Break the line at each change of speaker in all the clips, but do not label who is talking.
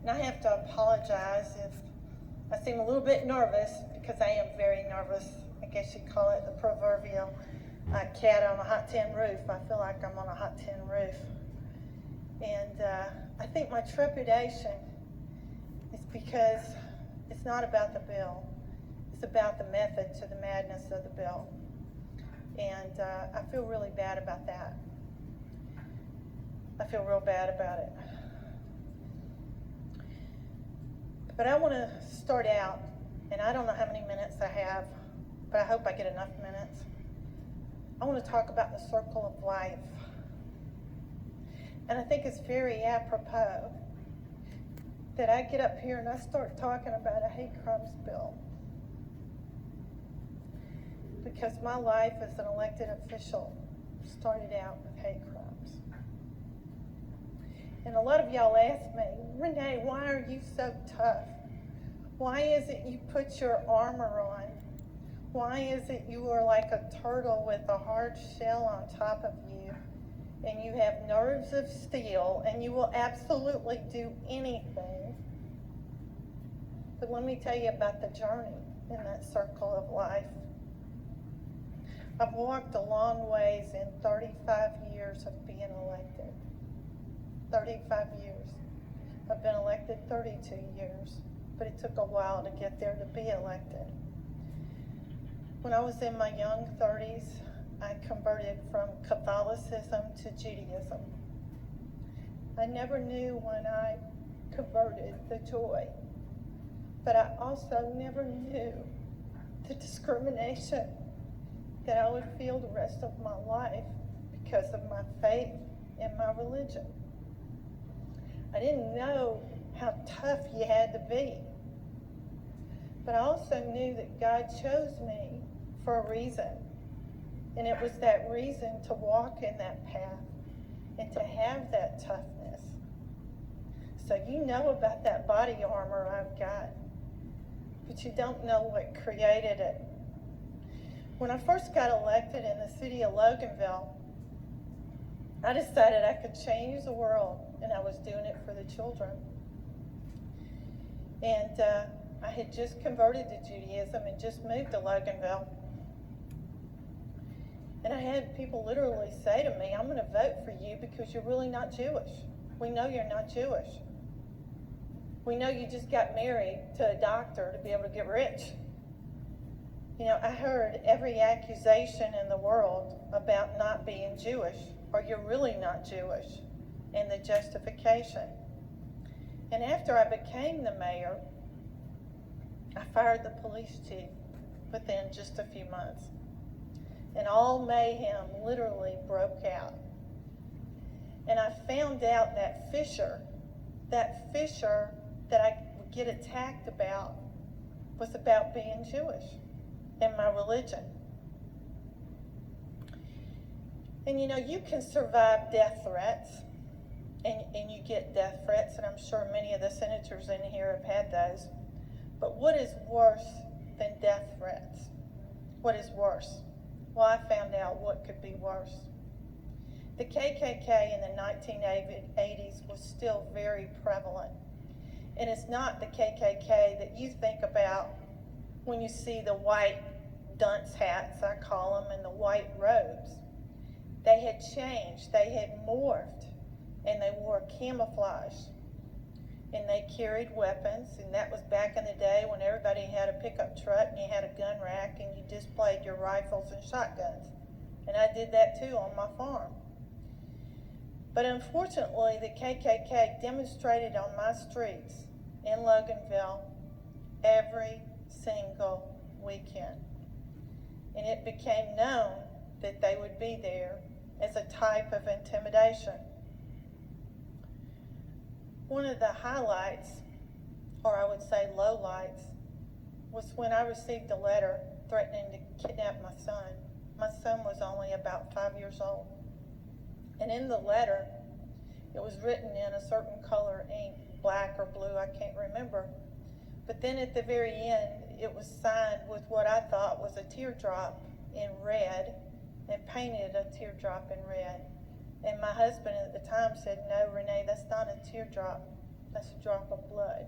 And I have to apologize if I seem a little bit nervous, because I am very nervous. I guess you'd call it the proverbial cat on a hot tin roof. I feel like I'm on a hot tin roof. And I think my trepidation is because it's not about the bill. It's about the method to the madness of the bill. And I feel really bad about that. I feel real bad about it. But I want to start out, and I don't know how many minutes I have, but I hope I get enough minutes. I want to talk about the circle of life. And I think it's very apropos that I get up here and I start talking about a hate crimes bill. Because my life as an elected official started out with hate crimes. And a lot of y'all ask me, Renee, why are you so tough? Why is it you put your armor on? Why is it you are like a turtle with a hard shell on top of you, and you have nerves of steel, and you will absolutely do anything? But let me tell you about the journey in that circle of life. I've walked a long ways in 35 years of being elected. 35 years. I've been elected 32 years, but it took a while to get there to be elected. When I was in my young 30s, I converted from Catholicism to Judaism. I never knew when I converted the joy, but I also never knew the discrimination that I would feel the rest of my life because of my faith and my religion. I didn't know how tough you had to be. But I also knew that God chose me for a reason. And it was that reason to walk in that path and to have that toughness. So you know about that body armor I've got, but you don't know what created it. When I first got elected in the city of Loganville, I decided I could change the world, and I was doing it for the children. And I had just converted to Judaism and just moved to Loganville. And I had people literally say to me, I'm going to vote for you because you're really not Jewish. We know you're not Jewish. We know you just got married to a doctor to be able to get rich. You know, I heard every accusation in the world about not being Jewish, or you're really not Jewish, and the justification. And after I became the mayor, I fired the police chief within just a few months. And all mayhem literally broke out. And I found out that fissure that I would get attacked about was about being Jewish and my religion. And you know, you can survive death threats, and you get death threats, and I'm sure many of the senators in here have had those. But what is worse than death threats? What is worse? Well, I found out what could be worse. The KKK in the 1980s was still very prevalent. And it's not the KKK that you think about when you see the white dunce hats, I call them, and the white robes. They had changed, they had morphed, and they wore camouflage. And they carried weapons, and that was back in the day when everybody had a pickup truck and you had a gun rack and you displayed your rifles and shotguns. And I did that too on my farm. But unfortunately, the KKK demonstrated on my streets in Loganville every single weekend. And it became known that they would be there as a type of intimidation. One of the highlights, or I would say lowlights, was when I received a letter threatening to kidnap my son. My son was only about 5 years old. And in the letter, it was written in a certain color ink, black or blue, I can't remember. But then at the very end, it was signed with what I thought was a teardrop in red, and painted a teardrop in red. And my husband at the time said, no, Renee, that's not a teardrop. That's a drop of blood.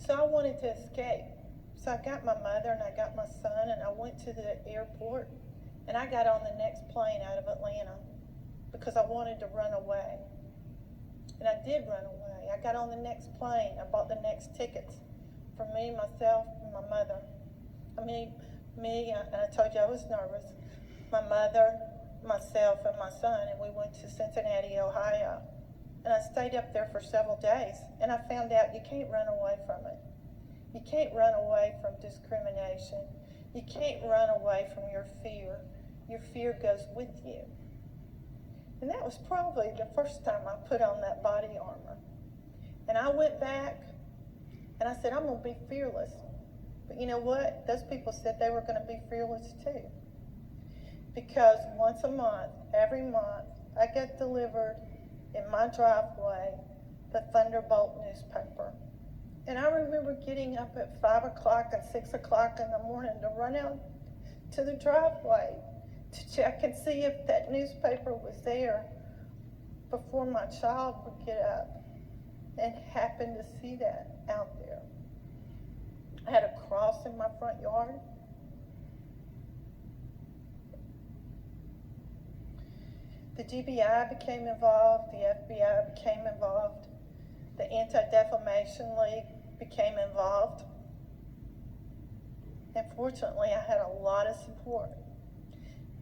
So I wanted to escape. So I got my mother and I got my son and I went to the airport and I got on the next plane out of Atlanta because I wanted to run away. And I did run away. I got on the next plane. I bought the next tickets for me, myself, and my mother. And I told you I was nervous. My mother, myself, and my son, and we went to Cincinnati, Ohio. And I stayed up there for several days, and I found out you can't run away from it. You can't run away from discrimination. You can't run away from your fear. Your fear goes with you. And that was probably the first time I put on that body armor. And I went back, and I said, I'm going to be fearless. But you know what? Those people said they were going to be fearless too. Because once a month, every month, I get delivered in my driveway the Thunderbolt newspaper. And I remember getting up at 5 o'clock and 6 o'clock in the morning to run out to the driveway to check and see if that newspaper was there before my child would get up and happen to see that out there. I had a cross in my front yard. The GBI became involved, the FBI became involved, the Anti-Defamation League became involved. And fortunately, I had a lot of support.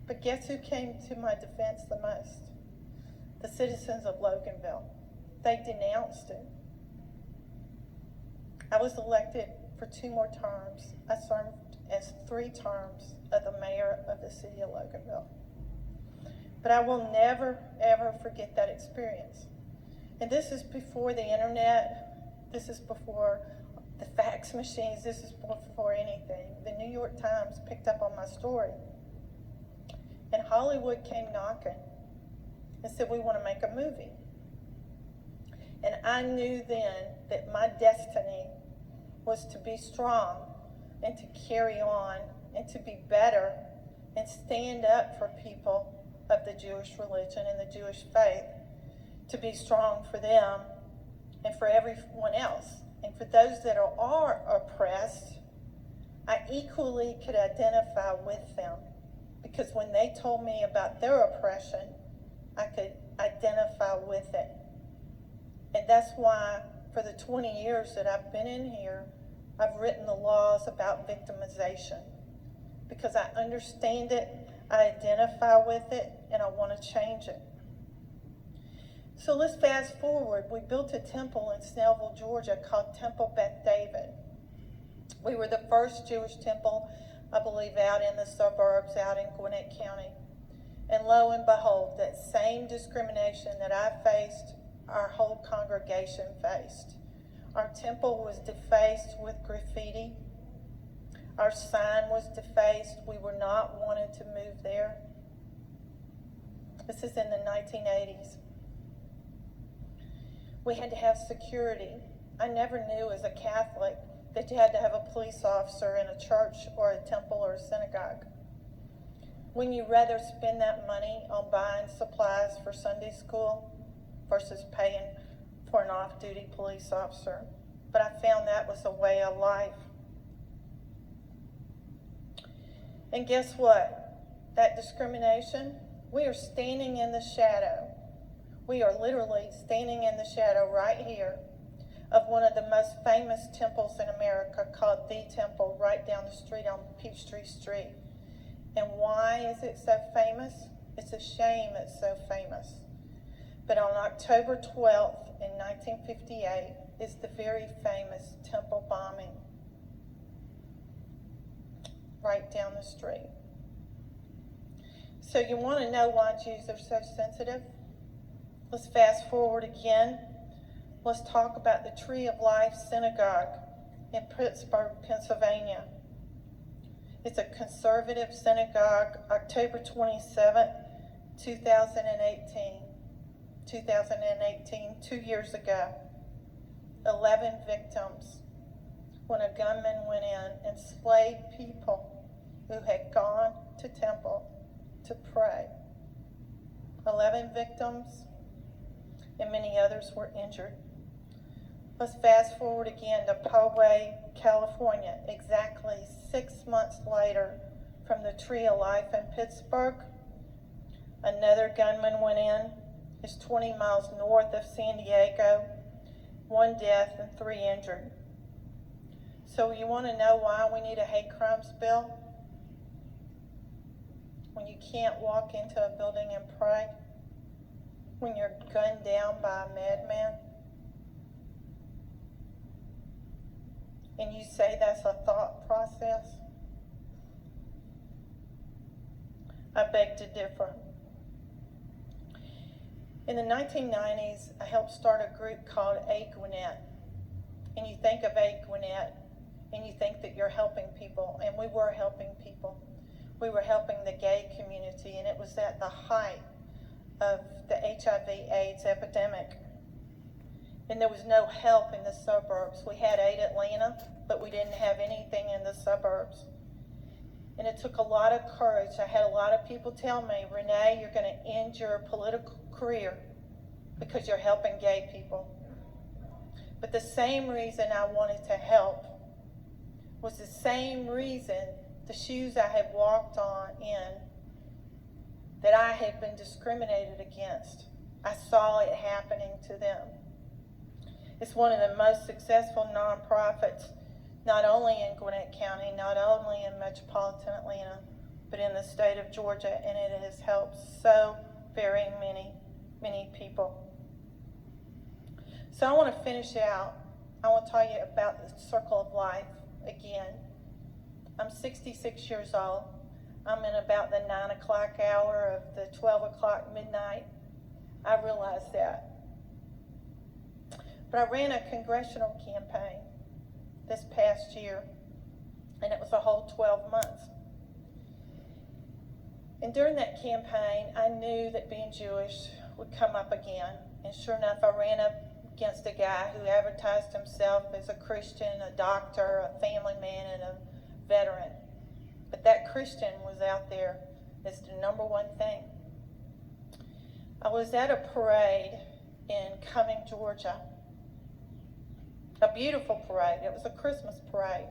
But guess who came to my defense the most? The citizens of Loganville. They denounced it. I was elected for 2 more terms. I served as 3 terms of the mayor of the city of Loganville. But I will never, ever forget that experience. And this is before the internet. This is before the fax machines. This is before anything. The New York Times picked up on my story. And Hollywood came knocking and said, we want to make a movie. And I knew then that my destiny was to be strong and to carry on and to be better and stand up for people of the Jewish religion and the Jewish faith, to be strong for them and for everyone else. And for those that are oppressed, I equally could identify with them, because when they told me about their oppression, I could identify with it. And that's why for the 20 years that I've been in here, I've written the laws about victimization, because I understand it, I identify with it, and I want to change it. So let's fast forward. We built a temple in Snellville, Georgia called Temple Beth David. We were the first Jewish temple, I believe, out in the suburbs, out in Gwinnett County. And lo and behold, that same discrimination that I faced, our whole congregation faced. Our temple was defaced with graffiti. Our sign was defaced. We were not wanted to move there. This is in the 1980s. We had to have security. I never knew as a Catholic that you had to have a police officer in a church or a temple or a synagogue. Wouldn't you rather spend that money on buying supplies for Sunday school versus paying for an off-duty police officer? But I found that was a way of life. And guess what? That discrimination, we are standing in the shadow. We are literally standing in the shadow right here of one of the most famous temples in America, called The Temple, right down the street on Peachtree Street. And why is it so famous? It's a shame it's so famous. But on October 12th in 1958 is the very famous temple bombing right down the street. So you want to know why Jews are so sensitive? Let's fast forward again. Let's talk about the Tree of Life Synagogue in Pittsburgh, Pennsylvania. It's a conservative synagogue, October 27th, 2018. 2 years ago. 11 victims when a gunman went in and slayed people who had gone to temple to pray. 11 victims. and many others were injured. Let's fast forward again to Poway, California, exactly 6 months later from the Tree of Life in Pittsburgh. Another gunman went in. It's 20 miles north of San Diego. 1 death and 3 injured. So you want to know why we need a hate crimes bill? When you can't walk into a building and pray? When you're gunned down by a madman? And you say that's a thought process? I beg to differ. In the 1990s, I helped start a group called A Gwinnett. And you think of A Gwinnett, and you think that you're helping people, and we were helping people. We were helping the gay community, and it was at the height of the HIV/AIDS epidemic. And there was no help in the suburbs. We had Aid Atlanta, but we didn't have anything in the suburbs. And it took a lot of courage. I had a lot of people tell me, Renee, you're going to end your political career because you're helping gay people. But the same reason I wanted to help was the same reason the shoes I had walked on in, that I had been discriminated against. I saw it happening to them. It's one of the most successful nonprofits, not only in Gwinnett County, not only in metropolitan Atlanta, but in the state of Georgia, and it has helped so very many people. So I want to finish out. I want to tell you about the circle of life again. I'm 66 years old. I'm in about the 9 o'clock hour of the 12 o'clock midnight. I realize that. But I ran a congressional campaign this past year, and it was a whole 12 months. And during that campaign, I knew that being Jewish would come up again. And sure enough, I ran up against a guy who advertised himself as a Christian, a doctor, a family man, and a veteran. But that Christian was out there as the number one thing. I was at a parade in Cumming, Georgia. A beautiful parade. It was a Christmas parade.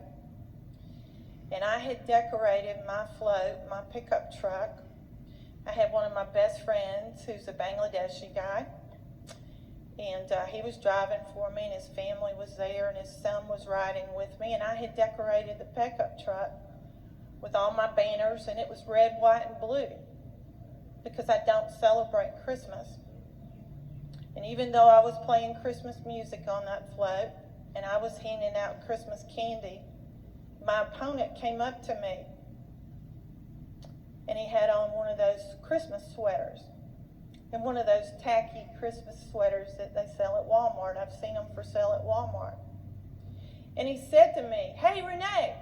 And I had decorated my float, my pickup truck. I had one of my best friends who's a Bangladeshi guy. And he was driving for me, and his family was there, and his son was riding with me. And I had decorated the pickup truck with all my banners, and it was red, white, and blue because I don't celebrate Christmas. And even though I was playing Christmas music on that float, and I was handing out Christmas candy, my opponent came up to me, and he had on one of those Christmas sweaters, and one of those tacky Christmas sweaters that they sell at Walmart. I've seen them for sale at Walmart. And he said to me, hey Renee,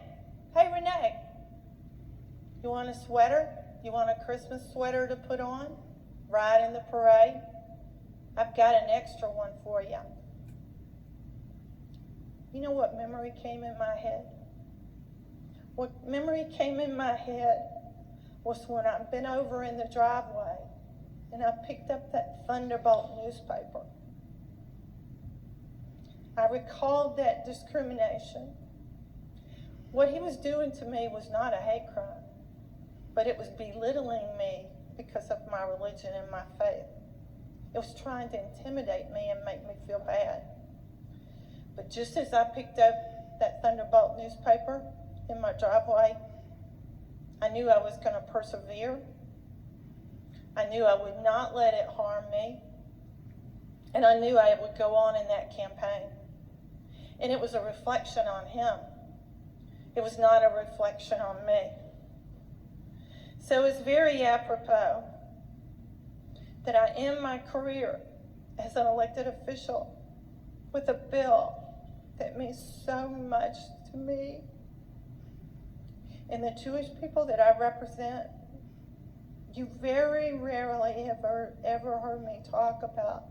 you want a sweater? You want a Christmas sweater to put on? Ride in the parade? I've got an extra one for you. You know what memory came in my head? What memory came in my head was when I bent over in the driveway and I picked up that Thunderbolt newspaper. I recalled that discrimination. What he was doing to me was not a hate crime, but it was belittling me because of my religion and my faith. It was trying to intimidate me and make me feel bad. But just as I picked up that Thunderbolt newspaper in my driveway, I knew I was going to persevere. I knew I would not let it harm me. And I knew I would go on in that campaign. And it was a reflection on him. It was not a reflection on me. So it's very apropos that I end my career as an elected official with a bill that means so much to me and the Jewish people that I represent. You very rarely ever heard me talk about